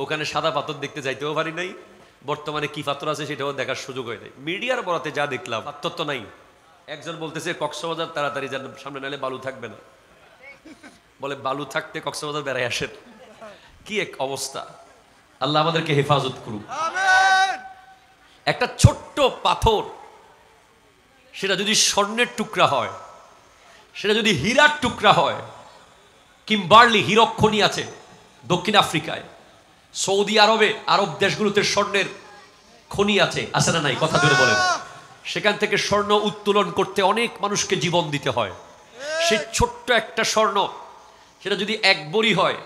ওখানে সাদা পাথর দেখতে যাইতেও পারি নাই, বর্তমানে কি পাথর আছে সেটাও দেখার সুযোগ হয় নাই। মিডিয়ার বরাতে যা দেখলাম পাথর তো নাই। একজন বলতেছে কক্সবাজার তাড়াতাড়ি যান, সামনে নালে বালু থাকবে না। বলে বালু থাকতে কক্সবাজার বেড়াই আসেন, কি এক অবস্থা। আল্লাহ আমাদেরকে হেফাজত করুক। একটা ছোট্ট পাথর, সেটা যদি স্বর্ণের টুকরা হয়, সেটা যদি হীরার টুকরা হয়, কিম্বার্লি হীরক খনি আছে দক্ষিণ আফ্রিকায়, সৌদি আরবে, আরব দেশগুলোতে স্বর্ণের খনি আছে, আছে না নাই? কথা জোরে বলেন। সেখান থেকে স্বর্ণ উত্তোলন করতে অনেক মানুষকে জীবন দিতে হয়। সেই ছোট্ট একটা স্বর্ণ, সেটা যদি এক বড়ি হয়,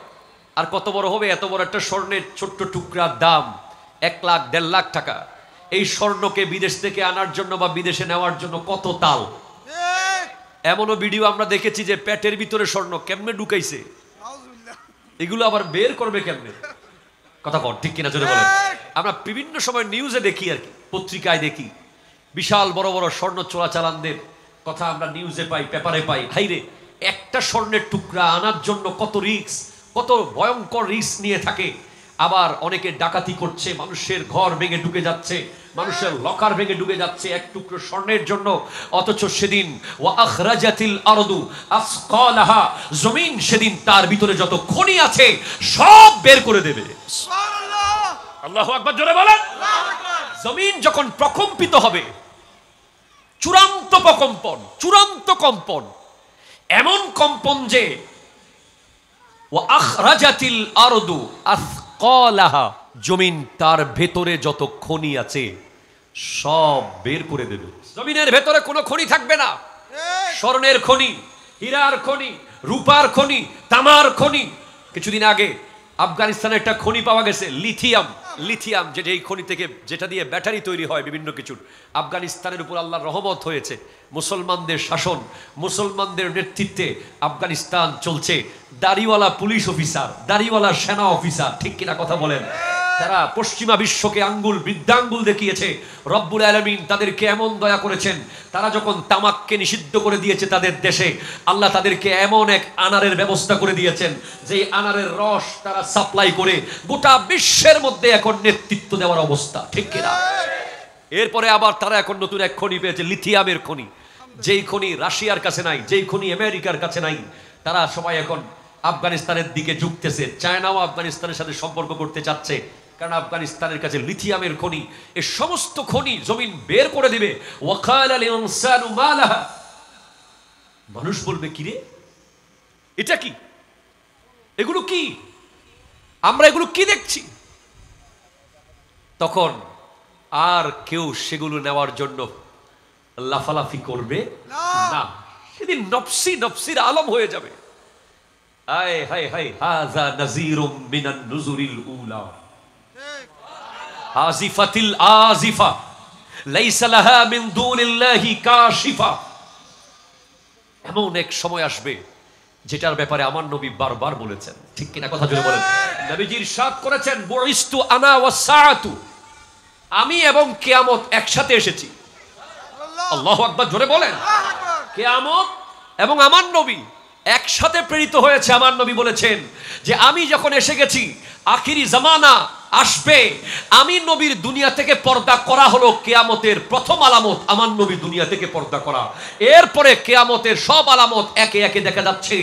আর কত বড় হবে? এত বড় একটা স্বর্ণের ছোট্ট টুকরার দাম 1 লাখ 1.5 লাখ টাকা। এই স্বর্ণকে বিদেশ থেকে আনার জন্য বা বিদেশে নেওয়ার জন্য কত তাল। এমনও ভিডিও আমরা দেখেছি যে পেটের ভিতরে স্বর্ণ কেমনে ঢুকাইছে, এগুলো আবার বের করবে কেমনে? কথা কর, ঠিক কিনা জোরে বলেন। আমরা বিভিন্ন সময় নিউজে দেখি, আর কি পত্রিকায় দেখি, বিশাল বড় বড় স্বর্ণ চোরাচালানদের কথা আমরা নিউজে পাই, পেপারে পাই। হাইরে, একটা স্বর্ণের টুকরা আনার জন্য কত রিস্ক, কত ভয়ঙ্কর রিস্ক নিয়ে থাকে। আবার অনেকে ডাকাতি করছে, মানুষের ঘর ভেঙে ঢুকে যাচ্ছে, মানুষের লকার ভেঙে ঢুকে যাচ্ছে এক টুকরো স্বর্ণের জন্য। অথচ সেদিন ওয়া আখরাজাতিল আরদু আসকালাহা, জমিন সেদিন তার ভিতরে যত খনি আছে সব বের করে দেবে। সুবহানাল্লাহ, আল্লাহু আকবার, জোরে বলেন। জমিন যখন প্রকম্পিত হবে, চূড়ান্ত প্রকম্পন, চূড়ান্ত কম্পন, এমন কম্পন যে ওয়া আখরাজাতিল আরদু আসকালাহা, জমিন তার ভেতরে যত খনি আছে সব বের করে দেবে। জমিনের ভেতরে কোনো খনি থাকবে না। স্বর্ণের খনি, হীরার খনি, রূপার খনি, তামার খনি। কিছুদিন আগে আফগানিস্তানে একটা খনি পাওয়া গেছে, লিথিয়াম। লিথিয়াম যেটা, এই খনি থেকে যেটা দিয়ে ব্যাটারি তৈরি হয় বিভিন্ন কিছুর। আফগানিস্তানের উপর আল্লাহর রহমত হয়েছে, মুসলমানদের শাসন, মুসলমানদের নেতৃত্বে আফগানিস্তান চলছে। দাড়িওয়ালা পুলিশ অফিসার, দাড়িওয়ালা সেনা অফিসার, ঠিক কিনা কথা বলেন। তারা পশ্চিমা বিশ্বকে আঙ্গুল, বৃদ্ধাঙ্গুল দেখিয়েছে। রব্বুল আলামিন তাদেরকে এমন দয়া করেছেন, তারা যখন তামাককে নিষিদ্ধ করে দিয়েছে তাদের দেশে, আল্লাহ তাদেরকে এমন এক আনারের ব্যবস্থা করে দিয়েছেন, যে আনারের রস তারা সাপ্লাই করে গোটা বিশ্বের মধ্যে এখন নেতৃত্ব দেওয়ার অবস্থা, ঠিক কিনা? এরপরে আবার তারা এখন নতুন এক খনি পেয়েছে, লিথিয়ামের খনি, যেই খনি রাশিয়ার কাছে নাই, যেই খনি আমেরিকার কাছে নাই। তারা সবাই এখন আফগানিস্তানের দিকে ঝুঁকতেছে। চায়নাও আফগানিস্তানের সাথে সম্পর্ক করতে চাচ্ছে, কারণ আফগানিস্তানের কাছে লিথিয়ামের খনি। এই সমস্ত খনি জমিন বের করে দিবে। ওয়াকালা লিল ইনসানু মা লাহা, মানুষ বলবে কিরে এটা কি, এগুলো কি, আমরা এগুলো কি দেখছি? তখন আর কেউ সেগুলো নেওয়ার জন্য লাফালাফি করবে না। সেদিন নফসি নফসির আলম হয়ে যাবে। আয় হায় হায়, হাযা নাযীরুম মিনান নুজুরিল উলা, আজিফাতিল আজিফা, লাইসা লাহা মিন দুনিল্লাহি কাশিফা। এমন এক সময় আসবে যেটার ব্যাপারে আমার নবী বারবার বলেছেন, ঠিক কিনা কথা জোরে বলেন। নবীজি ইরশাদ করেছেন, বুইস্তু আনা ওয়াস সাআতু, আমি এবং কিয়ামত একসাথে এসেছি। আল্লাহু আকবার, জোরে বলেন। কিয়ামত এবং আমার নবী একসাথে প্রেরিত হয়েছে। আমার নবী বলেছেন যে আমি যখন এসে গেছি, আখিরি জামানা আসবে, আমি নবীর দুনিয়া থেকে পর্দা করা হলো কিয়ামতের প্রথম আলামত। আমার নবী দুনিয়া থেকে পর্দা করা, এরপরে কিয়ামতের সব আলামত একে একে দেখা যাচ্ছে।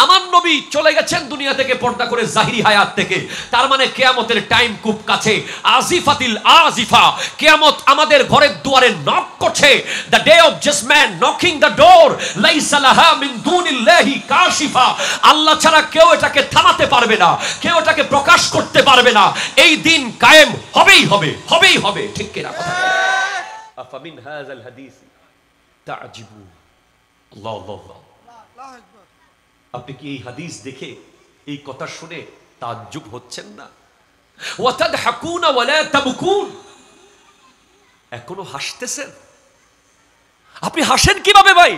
আমার নবী চলে গেছেন দুনিয়া থেকে পর্দা করে জাহিরি হায়াত থেকে, তার মানে কিয়ামতের টাইম খুব কাছে। আজিফাতিল আজিফা, কিয়ামত আমাদের ঘরের দুয়ারে নক করছে। The day of judgement knocking the door, লাইসা লাহা মিন দুনিল্লাহি কাশিফা। আল্লাহ ছাড়া কেউ এটাকে থামাতে পারবে না, কেউ এটাকে প্রকাশ করতে পারবে না। এই দিন কায়েম হবেই হবে, হবেই হবে, ঠিক কিনা কথা? আফামিন হাযাল হাদিস তা'জিবুন। আল্লাহ আল্লাহ আল্লাহ আকবার। আপনি কি এই হাদিস দেখে, এই কথা শুনে তাজ্জুব হচ্ছেন না? ওয়া তাদহাকুনা ওয়া লা তাবকুন, এখনো হাসতেছেন? আপনি হাসেন কিভাবে ভাই?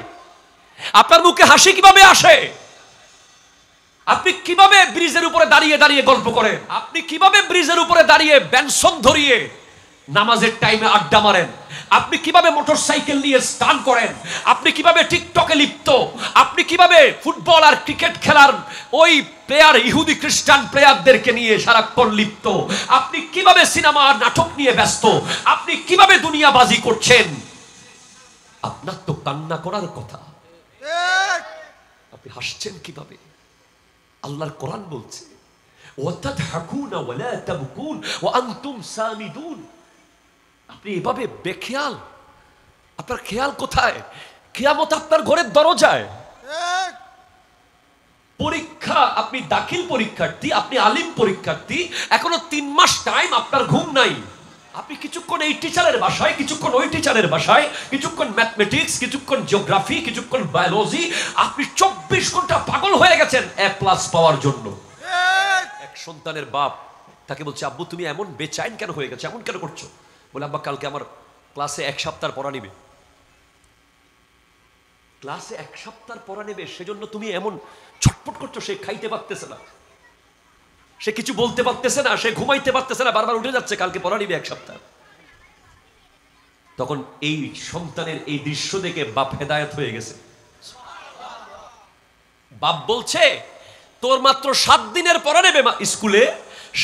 আপনার মুখে হাসি কিভাবে আসে? আপনি কিভাবে ব্রিজের উপরে দাঁড়িয়ে দাঁড়িয়ে গল্প করেন? আপনি কিভাবে ব্রিজের উপরে দাঁড়িয়ে বেনসন ধরিয়ে নামাজের টাইমে আড্ডা মারেন? আপনি কিভাবে মোটরসাইকেল নিয়ে স্টান করেন, আপনি কিভাবে টিকটকে লিপ্ত, আপনি কিভাবে ফুটবল আর ক্রিকেট খেলার ওই প্লেয়ার ইহুদি খ্রিস্টান প্লেয়ারদেরকে নিয়ে সারাক্ষণ লিপ্ত, আপনি কিভাবে সিনেমা আর নাটক নিয়ে ব্যস্ত, আপনি কিভাবে দুনিয়াবাজি করছেন। আপনার তো কান্না করার কথা, আপনি হাসছেন কিভাবে? আল্লাহর কোরআন বলছে ওয়াতাদহাকুনা ওয়ালা তাবকুন ওয়া আনতুম সামিদুন। আপনি এভাবে বেখেয়াল, আপনার খেয়াল কোথায়? কিয়ামত আপনার ঘরের দরজায়। পরীক্ষা, আপনি দাখিল পরীক্ষার্থী, আপনি আলিম পরীক্ষার্থী, এখনো 3 মাস টাইম, আপনার ঘুম নাই। আপনি কিছুক্ষণ এই টিচারের বাসায়, কিছুক্ষণ ওই টিচারের বাসায়, কিছুক্ষণ ম্যাথমেটিক্স, কিছুক্ষণ জিওগ্রাফি, কিছুক্ষণ বায়োলজি, আপনি 24 ঘন্টা পাগল হয়ে গেছেন A+ পাওয়ার জন্য। এক সন্তানের বাপ তাকে বলছে, আব্বু তুমি এমন বেচাইন কেন হয়ে গেছো, এমন কেন করছো? বলে, আব্বা কালকে আমার ক্লাসে 1 সপ্তাহ পড়া নিবে। ক্লাসে 1 সপ্তাহ পড়া নেবে, সেজন্য তুমি এমন ছটফট করছো? সে খাইতে পারতেছে না, সে কিছু বলতে পারতেছে না, সে ঘুমাইতে পারতেছে না, বারবার উঠে যাচ্ছে, কালকে পড়া নিবে 1 সপ্তাহ। তখন এই সন্তানের এই দৃশ্য দেখে বাপ হেদায়েত হয়ে গেছে। বাপ বলছে, তোর মাত্র 7 দিনের পড়া নেবে স্কুলে,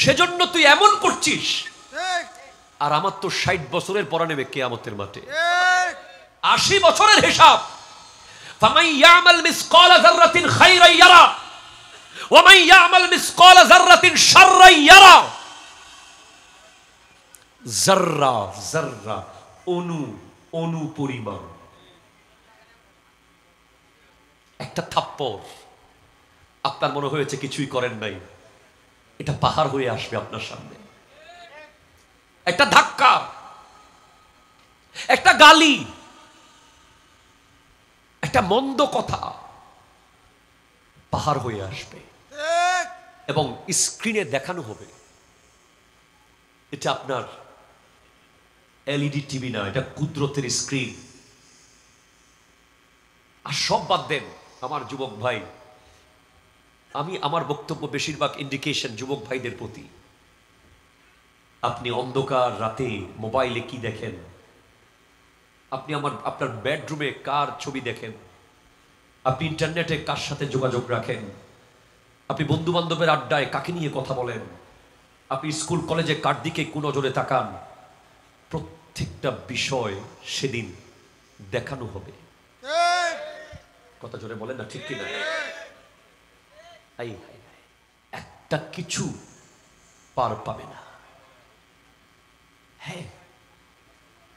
সেজন্য তুই এমন করছিস। আর আমার তো 60 বছরের পড়া নেবে কিয়ামতের মাঠে, 80 বছরের হিসাব। ফামান ইয়ামাল মিসকালা যাররাতিন খায়রান ইয়ারা ওয়া মান ইয়ামাল মিসকালা যাররাতিন শাররান ইয়ারা। যাররা, যাররা অনু পরিমাণ। একটা থাপ্পড়, আপনার মনে হয়েছে কিছুই করেন নাই, এটা পাহাড় হয়ে আসবে আপনার সামনে। একটা ধাক্কা, একটা গালি, একটা মন্দ কথা পাহাড় হয়ে আসবে এবং স্ক্রিনে দেখানো হবে। এটা আপনার এলইডি টিভি না, এটা কুদরতের স্ক্রিন। আর সব বাদ দেন আমার যুবক ভাই, আমি আমার বক্তব্য বেশিরভাগ ইন্ডিকেশন যুবক ভাইদের প্রতি। আপনি অন্ধকার রাতে মোবাইলে কি দেখেন? আপনি আপনার বেডরুমে কার ছবি দেখেন? আপনি ইন্টারনেটে কার সাথে যোগাযোগ রাখেন? আপনি বন্ধু বান্ধবের আড্ডায় কাকে নিয়ে কথা বলেন? আপনি স্কুল কলেজে কার দিকে কোন নজরে তাকান? প্রত্যেকটা বিষয় সেদিন দেখানো হবে। কথা জোরে বলেন না, ঠিক কিনা? একটা কিছু পার পাবে না। হ্যাঁ,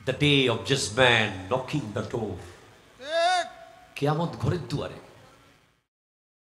the day of judgment knocking the door, কিয়ামত ঘরের দুয়ারে।